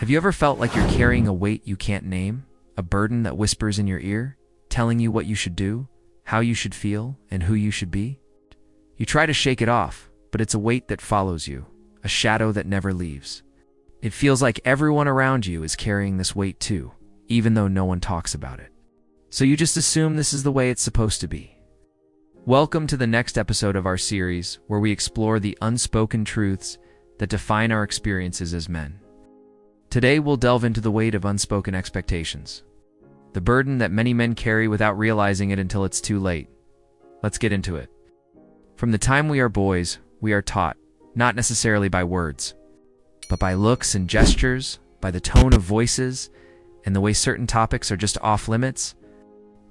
Have you ever felt like you're carrying a weight you can't name? A burden that whispers in your ear, telling you what you should do, how you should feel, and who you should be? You try to shake it off, but it's a weight that follows you, a shadow that never leaves. It feels like everyone around you is carrying this weight too, even though no one talks about it. So you just assume this is the way it's supposed to be. Welcome to the next episode of our series, where we explore the unspoken truths that define our experiences as men. Today we'll delve into the weight of unspoken expectations, the burden that many men carry without realizing it until it's too late. Let's get into it. From the time we are boys, we are taught, not necessarily by words, but by looks and gestures, by the tone of voices, and the way certain topics are just off limits.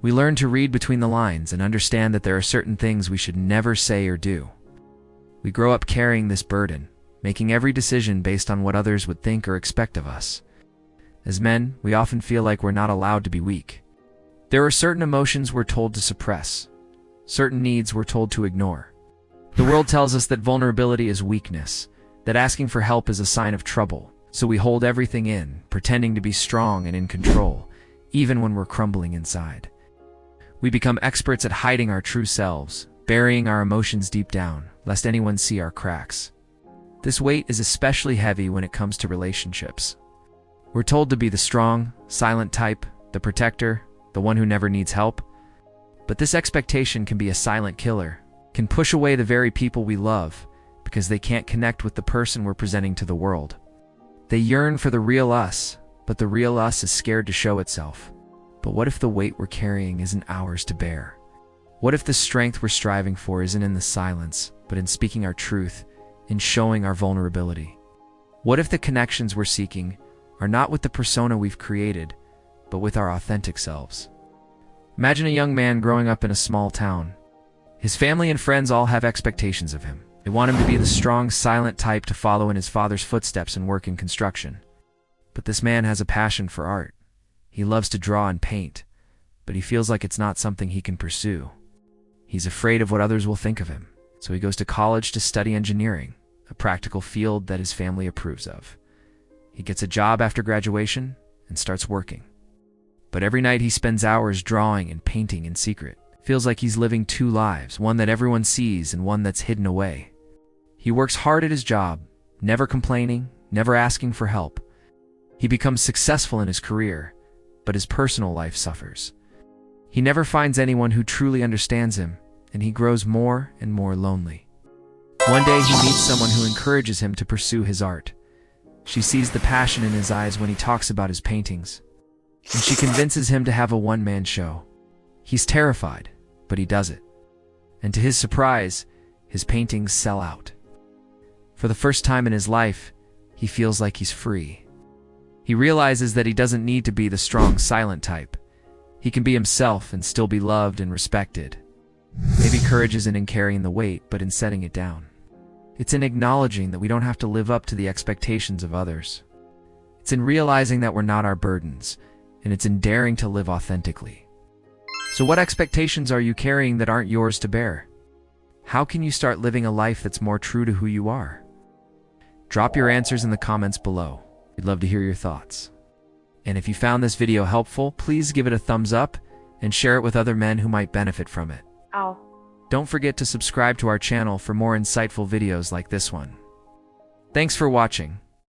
We learn to read between the lines and understand that there are certain things we should never say or do. We grow up carrying this burden, making every decision based on what others would think or expect of us. As men, we often feel like we're not allowed to be weak. There are certain emotions we're told to suppress, certain needs we're told to ignore. The world tells us that vulnerability is weakness, that asking for help is a sign of trouble, so we hold everything in, pretending to be strong and in control, even when we're crumbling inside. We become experts at hiding our true selves, burying our emotions deep down, lest anyone see our cracks. This weight is especially heavy when it comes to relationships. We're told to be the strong, silent type, the protector, the one who never needs help. But this expectation can be a silent killer, can push away the very people we love because they can't connect with the person we're presenting to the world. They yearn for the real us, but the real us is scared to show itself. But what if the weight we're carrying isn't ours to bear? What if the strength we're striving for isn't in the silence, but in speaking our truth, in showing our vulnerability? What if the connections we're seeking are not with the persona we've created, but with our authentic selves? Imagine a young man growing up in a small town. His family and friends all have expectations of him. They want him to be the strong, silent type to follow in his father's footsteps and work in construction. But this man has a passion for art. He loves to draw and paint, but he feels like it's not something he can pursue. He's afraid of what others will think of him, so he goes to college to study engineering, a practical field that his family approves of. He gets a job after graduation and starts working. But every night he spends hours drawing and painting in secret. Feels like he's living two lives, one that everyone sees and one that's hidden away. He works hard at his job, never complaining, never asking for help. He becomes successful in his career, but his personal life suffers. He never finds anyone who truly understands him, and he grows more and more lonely. One day he meets someone who encourages him to pursue his art. She sees the passion in his eyes when he talks about his paintings, and she convinces him to have a one-man show. He's terrified, but he does it. And to his surprise, his paintings sell out. For the first time in his life, he feels like he's free. He realizes that he doesn't need to be the strong, silent type. He can be himself and still be loved and respected. Maybe courage isn't in carrying the weight, but in setting it down. It's in acknowledging that we don't have to live up to the expectations of others. It's in realizing that we're not our burdens, and it's in daring to live authentically. So what expectations are you carrying that aren't yours to bear? How can you start living a life that's more true to who you are? Drop your answers in the comments below. We'd love to hear your thoughts. And if you found this video helpful, please give it a thumbs up and share it with other men who might benefit from it. Ow. Don't forget to subscribe to our channel for more insightful videos like this one. Thanks for watching.